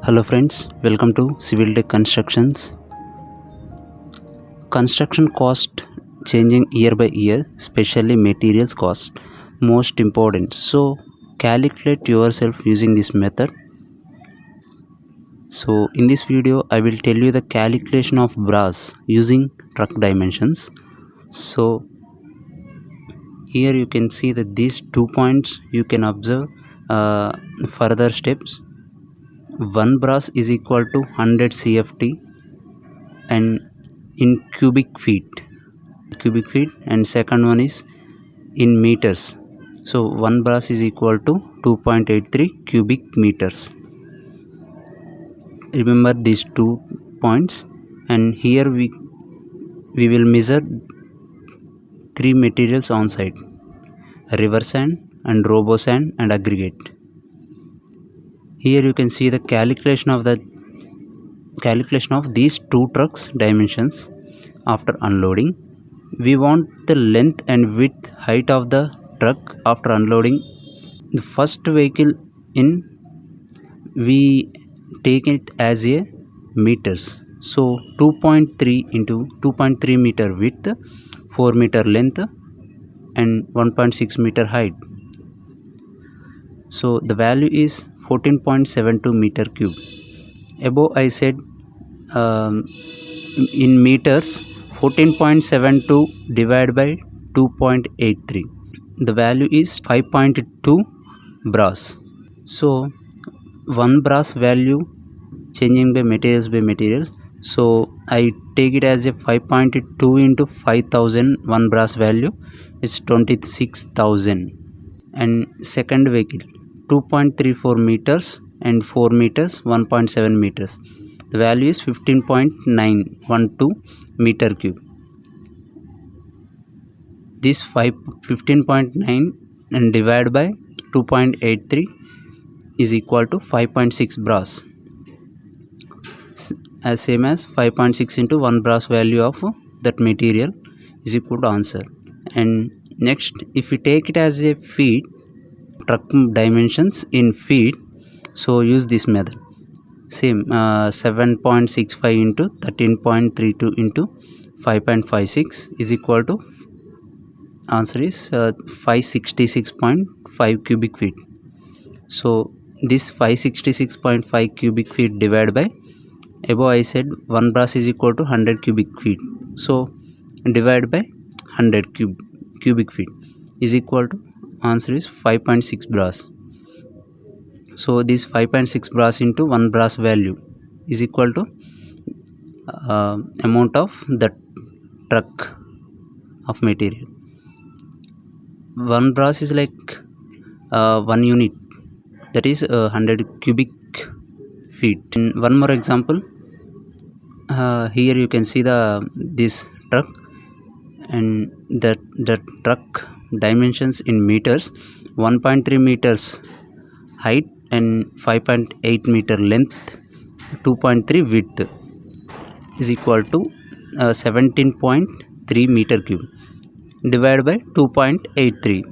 Hello friends, welcome to Civil Tech Constructions. Construction cost changing year by year, especially materials cost, most important. So calculate yourself using this method. So in this video, I will tell you the calculation of brass using truck dimensions. So here you can see that these 2 points you can observe further steps. One brass is equal to 100 CFT and in cubic feet, and second one is in meters. So one brass is equal to 2.83 cubic meters. Remember these 2 points, and here we will measure 3 materials on site: river sand and robo sand and aggregate. Here you can see the calculation of these 2 trucks dimensions after unloading. We want the length and width height of the truck after unloading. The first vehicle in, we take it as a meters. So 2.3 into 2.3 meter width, 4 meter length and 1.6 meter height. So the value is 14.72 meter cube. Above I said in meters, 14.72 divided by 2.83, the value is 5.2 brass. So one brass value changing by material, so I take it as a 5.2 into 5000. One brass value is 26,000. And second vehicle 2.34 meters and 4 meters, 1.7 meters, the value is 15.912 meter cube. This 15.9 and divided by 2.83 is equal to 5.6 brass, as same as 5.6 into 1 brass value of that material is equal to answer. And next, if we take it as a feet, truck dimensions in feet, so use this method. Same 7.65 into 13.32 into 5.56 is equal to, answer is 566.5 cubic feet. So this 566.5 cubic feet divided by, above I said one brass is equal to 100 cubic feet, so divide by 100 cubic feet is equal to, answer is 5.6 brass. So this 5.6 brass into 1 brass value is equal to amount of the truck of material. 1 brass is like 1 unit, that is 100 cubic feet. And one more example, here you can see this truck, and the truck dimensions in meters: 1.3 meters height and 5.8 meter length, 2.3 width is equal to 17.3 meter cube divided by 2.83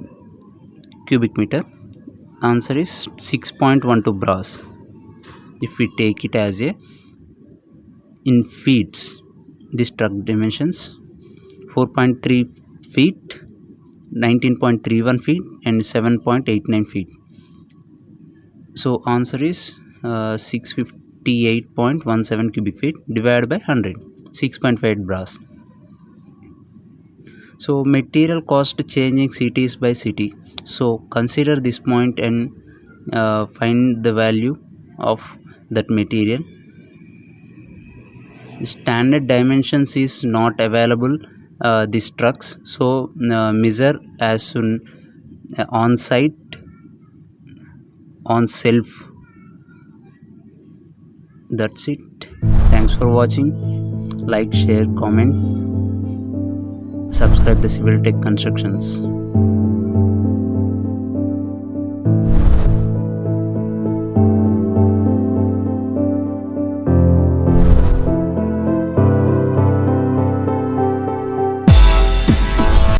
cubic meter, answer is 6.12 brass. If we take it as a in feet, this truck dimensions: 4.3 feet, 19.31 feet and 7.89 feet. So answer is 658.17 cubic feet divided by 100, 6.5 brass. So material cost changing cities by city. So consider this point and find the value of that material. Standard dimensions is not available these trucks, so measure as soon on site, on self. That's it. Thanks for watching. Like, share, comment, subscribe the Civil Tech Constructions.